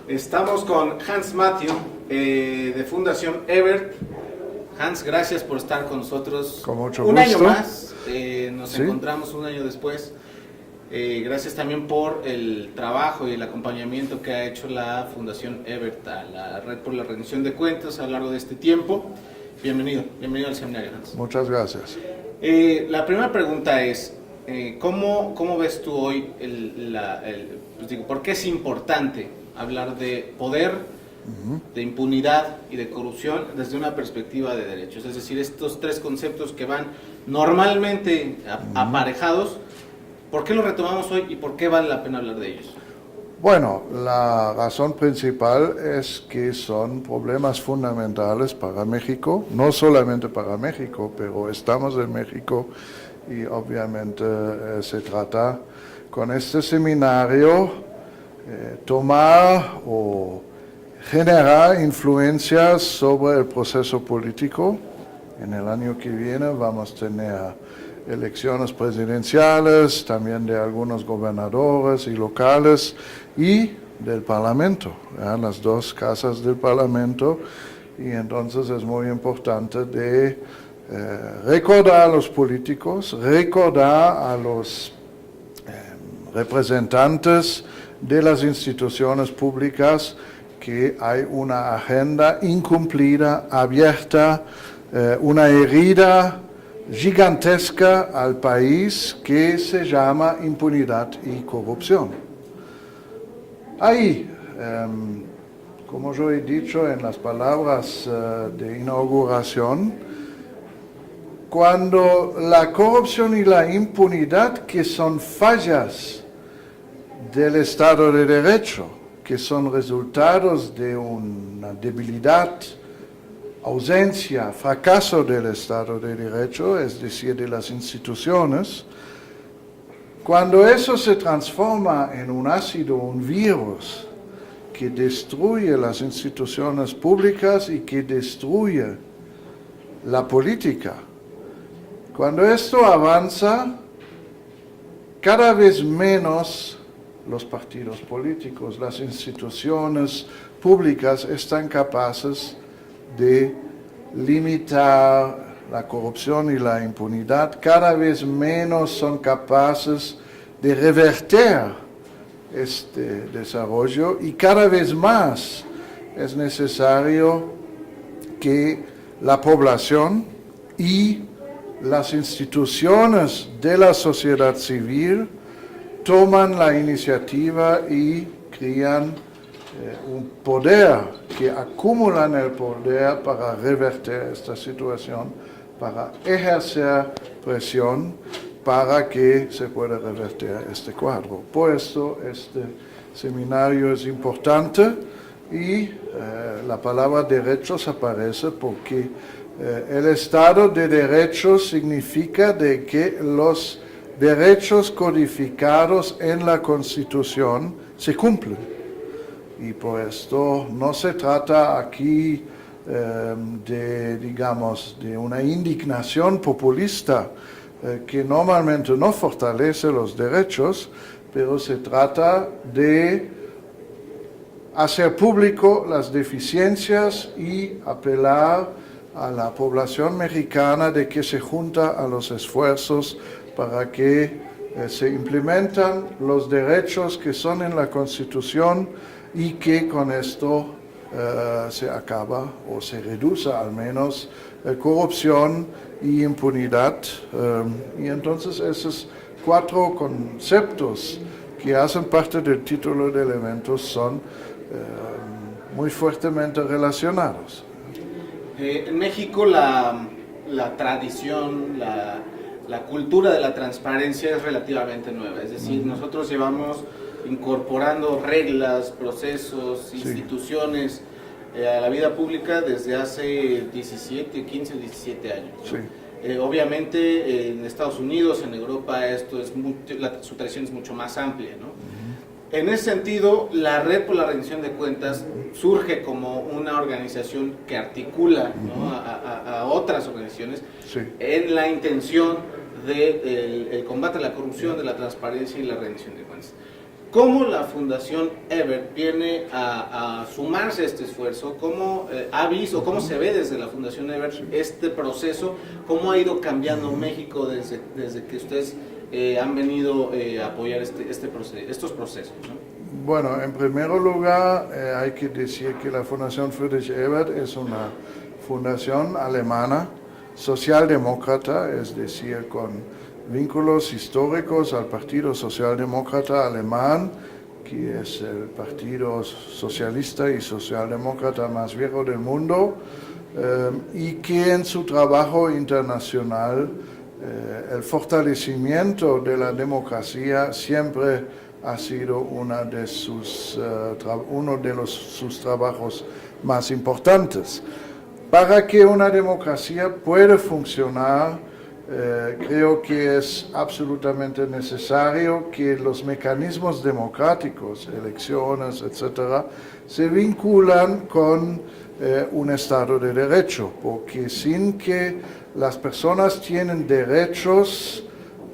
Estamos con Hans Matthew de Fundación Ebert. Hans, gracias por estar con nosotros. Con mucho un gusto. año más. Nos ¿Sí? encontramos un año después. Gracias también por el trabajo y el acompañamiento que ha hecho la Fundación Ebert a la Red por la Rendición de Cuentas a lo largo de este tiempo. Bienvenido al seminario, Hans. Muchas gracias. La primera pregunta es, ¿cómo ves tú hoy por qué es importante hablar de poder, de impunidad y de corrupción desde una perspectiva de derechos? Es decir, estos tres conceptos que van normalmente aparejados, ¿por qué los retomamos hoy y por qué vale la pena hablar de ellos? Bueno, la razón principal es que son problemas fundamentales para México, no solamente para México, pero estamos en México y obviamente se trata con este seminario tomar o generar influencias sobre el proceso político. En el año que viene vamos a tener elecciones presidenciales, también de algunos gobernadores y locales y del Parlamento, las dos casas del Parlamento, y entonces es muy importante de recordar a los políticos, recordar a los representantes de las instituciones públicas que hay una agenda incumplida, abierta, una herida gigantesca al país que se llama impunidad y corrupción. Ahí, como yo he dicho en las palabras de inauguración, cuando la corrupción y la impunidad, que son fallas del Estado de Derecho, que son resultados de una debilidad, ausencia, fracaso del Estado de Derecho, es decir, de las instituciones, cuando eso se transforma en un ácido, un virus, que destruye las instituciones públicas y que destruye la política, cuando esto avanza, cada vez menos los partidos políticos, las instituciones públicas están capaces de limitar la corrupción y la impunidad, cada vez menos son capaces de revertir este desarrollo y cada vez más es necesario que la población y las instituciones de la sociedad civil toman la iniciativa y crean un poder, que acumulan el poder para revertir esta situación, para ejercer presión, para que se pueda revertir este cuadro. Por esto este seminario es importante y la palabra derechos aparece porque el Estado de Derecho significa de que los derechos codificados en la Constitución se cumplen. Y por esto no se trata aquí de una indignación populista que normalmente no fortalece los derechos, pero se trata de hacer público las deficiencias y apelar a la población mexicana de que se junta a los esfuerzos para que se implementan los derechos que son en la Constitución y que con esto se acaba o se reduce al menos corrupción y impunidad. Y entonces esos cuatro conceptos que hacen parte del título de elementos son muy fuertemente relacionados. En México la tradición, la cultura de la transparencia es relativamente nueva, es decir, nosotros llevamos incorporando reglas, procesos, instituciones a la vida pública desde hace 15 o 17 años. Sí. Obviamente en Estados Unidos, en Europa, su tradición es mucho más amplia, ¿no? En ese sentido, la Red por la Rendición de Cuentas surge como una organización que articula, ¿no?, a otras organizaciones, sí, en la intención del combate a la corrupción, de la transparencia y la rendición de cuentas. ¿Cómo la Fundación Ebert viene a sumarse a este esfuerzo? ¿Cómo ha visto, cómo se ve desde la Fundación Ebert este proceso? ¿Cómo ha ido cambiando México desde que ustedes han venido a apoyar estos procesos, ¿no? Bueno, en primer lugar hay que decir que la Fundación Friedrich Ebert es una fundación alemana, socialdemócrata, es decir, con vínculos históricos al Partido Socialdemócrata Alemán, que es el partido socialista y socialdemócrata más viejo del mundo, y que en su trabajo internacional el fortalecimiento de la democracia siempre ha sido uno de sus trabajos más importantes. Para que una democracia pueda funcionar, creo que es absolutamente necesario que los mecanismos democráticos, elecciones, etcétera, se vinculan con un Estado de Derecho, porque sin que las personas tienen derechos,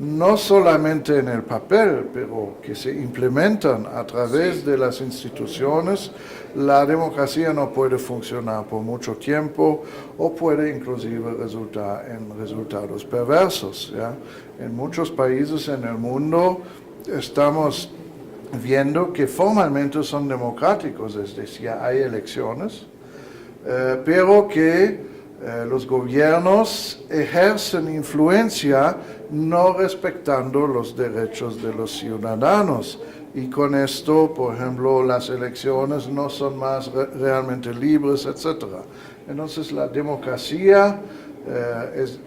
no solamente en el papel, pero que se implementan a través de las instituciones, la democracia no puede funcionar por mucho tiempo o puede inclusive resultar en resultados perversos, ¿ya? En muchos países en el mundo estamos viendo que formalmente son democráticos, es decir, hay elecciones, pero que los gobiernos ejercen influencia no respetando los derechos de los ciudadanos. Y con esto, por ejemplo, las elecciones no son más realmente libres, etc. Entonces, la democracia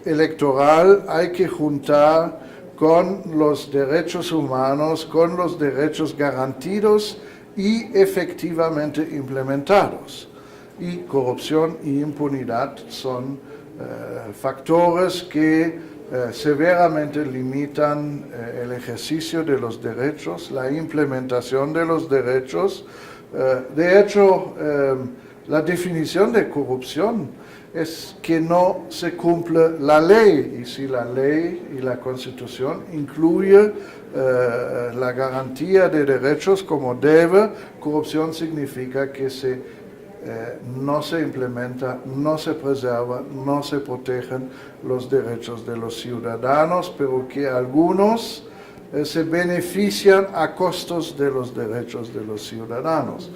electoral hay que juntar con los derechos humanos, con los derechos garantidos y efectivamente implementados. Y corrupción y impunidad son factores que severamente limitan el ejercicio de los derechos, la implementación de los derechos. De hecho, la definición de corrupción es que no se cumple la ley, y si la ley y la Constitución incluye la garantía de derechos como debe, corrupción significa que no se implementa, no se preserva, no se protegen los derechos de los ciudadanos, pero que algunos se benefician a costos de los derechos de los ciudadanos.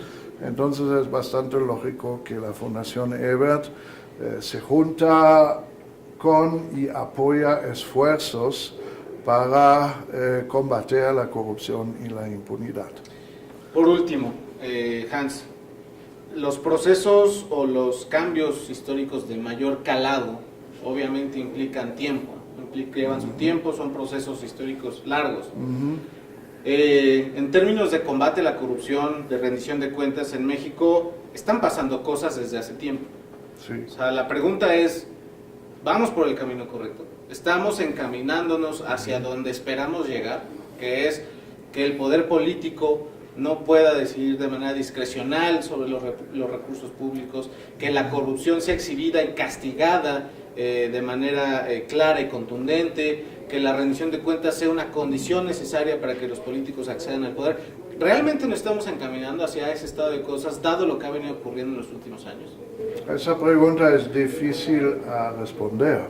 Entonces es bastante lógico que la Fundación Ebert se junta con y apoya esfuerzos para combatir la corrupción y la impunidad. Por último, Hans, los procesos o los cambios históricos de mayor calado obviamente implican tiempo, llevan su tiempo, son procesos históricos largos. En términos de combate a la corrupción, de rendición de cuentas en México, están pasando cosas desde hace tiempo. Sí. O sea, la pregunta es, ¿vamos por el camino correcto? ¿Estamos encaminándonos hacia donde esperamos llegar? Que es que el poder político no pueda decidir de manera discrecional sobre los recursos públicos, que la corrupción sea exhibida y castigada de manera clara y contundente, que la rendición de cuentas sea una condición necesaria para que los políticos accedan al poder. ¿Realmente nos estamos encaminando hacia ese estado de cosas, dado lo que ha venido ocurriendo en los últimos años? Esa pregunta es difícil a responder.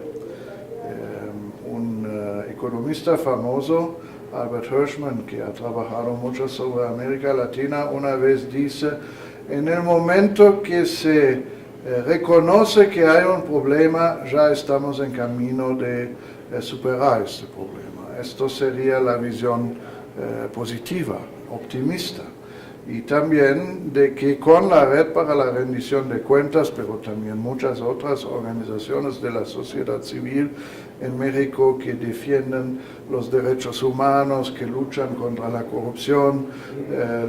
Un economista famoso, Albert Hirschman, que ha trabajado mucho sobre América Latina, una vez dice, en el momento que se reconoce que hay un problema, ya estamos en camino de superar este problema. Esto sería la visión positiva, optimista. Y también de que con la Red para la Rendición de Cuentas, pero también muchas otras organizaciones de la sociedad civil en México que defienden los derechos humanos, que luchan contra la corrupción,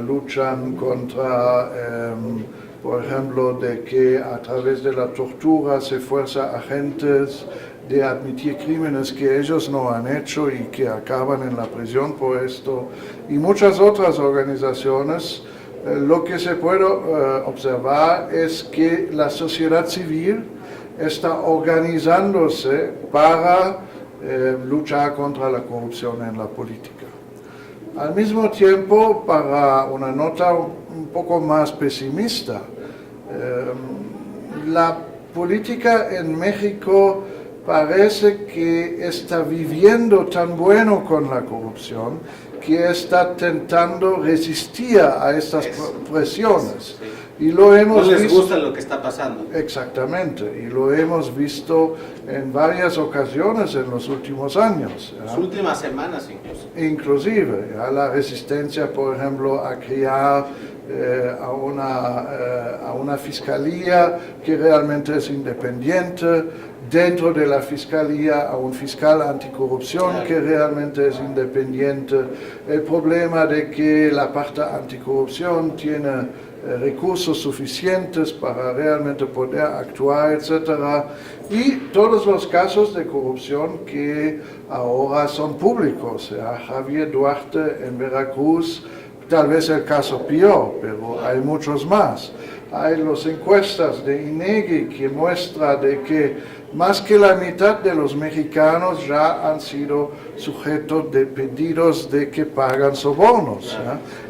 luchan contra, por ejemplo, de que a través de la tortura se fuerza a agentes de admitir crímenes que ellos no han hecho y que acaban en la prisión por esto, y muchas otras organizaciones. Lo que se puede observar es que la sociedad civil está organizándose para luchar contra la corrupción en la política. Al mismo tiempo, para una nota un poco más pesimista, la política en México parece que está viviendo tan bueno con la corrupción que está tentando resistir a estas presiones. Sí. Y lo hemos No les visto, gusta lo que está pasando. exactamente, y lo hemos visto en varias ocasiones en los últimos años. Las últimas semanas incluso. Inclusive, la resistencia, por ejemplo, a crear a una fiscalía que realmente es independiente, dentro de la fiscalía a un fiscal anticorrupción Claro. que realmente es independiente, el problema de que la parte anticorrupción tiene recursos suficientes para realmente poder actuar, etc. Y todos los casos de corrupción que ahora son públicos. Javier Duarte en Veracruz, tal vez el caso peor, pero hay muchos más. Hay las encuestas de INEGI que muestran de que más que la mitad de los mexicanos ya han sido sujetos de pedidos de que pagan sobornos,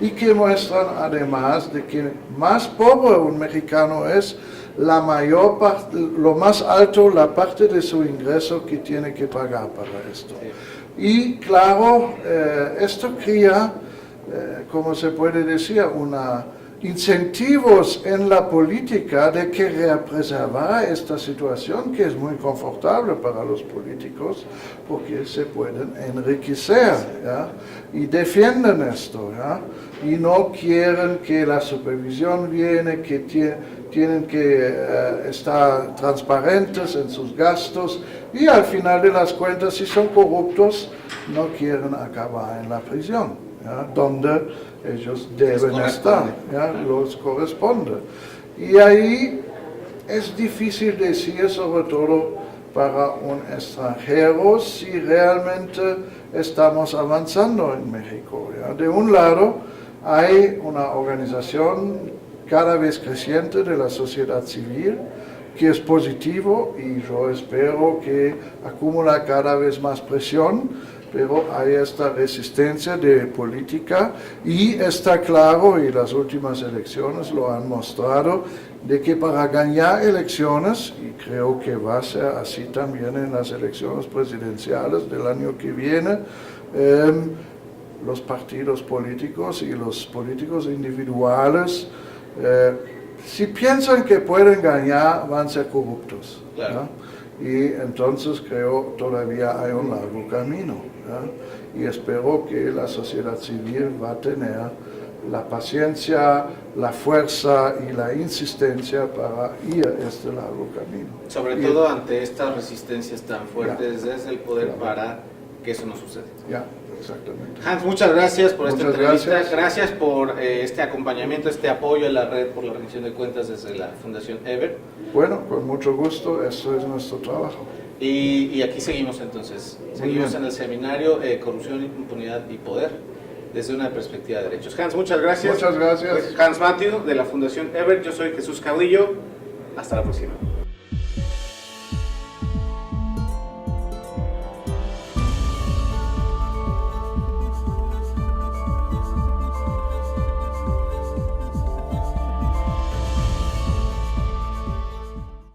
y que muestran además de que más pobre un mexicano es, la mayor parte, lo más alto la parte de su ingreso que tiene que pagar para esto. Y claro, esto crea, como se puede decir, incentivos en la política de querer preservar esta situación que es muy confortable para los políticos porque se pueden enriquecer, ¿ya? Y defienden esto, ¿ya? Y no quieren que la supervisión viene, que tienen que estar transparentes en sus gastos y al final de las cuentas, si son corruptos, no quieren acabar en la prisión, ¿ya? Donde ellos deben estar, ¿ya? Los corresponde. Y ahí es difícil decir, sobre todo para un extranjero, si realmente estamos avanzando en México, ¿ya? De un lado, hay una organización cada vez creciente de la sociedad civil, que es positivo y yo espero que acumula cada vez más presión, pero hay esta resistencia de política y está claro, y las últimas elecciones lo han mostrado, de que para ganar elecciones, y creo que va a ser así también en las elecciones presidenciales del año que viene, los partidos políticos y los políticos individuales, si piensan que pueden ganar, van a ser corruptos. Claro. ¿no? Y entonces creo todavía hay un largo camino, ¿ya? Y espero que la sociedad civil va a tener la paciencia, la fuerza y la insistencia para ir este largo camino. Sobre todo ante estas resistencias tan fuertes desde el poder para que eso no suceda. Ya, exactamente. Hans, muchas gracias por esta Muchas entrevista. gracias. Gracias por este acompañamiento, este apoyo a la red por la rendición de cuentas desde la Fundación Ever. Bueno, con mucho gusto, eso es nuestro trabajo. Y aquí seguimos entonces. Seguimos bien. en el seminario Corrupción, Impunidad y Poder desde una perspectiva de derechos. Hans, muchas gracias. Muchas gracias. Hans Matthew de la Fundación Ever. Yo soy Jesús Caudillo. Hasta la próxima.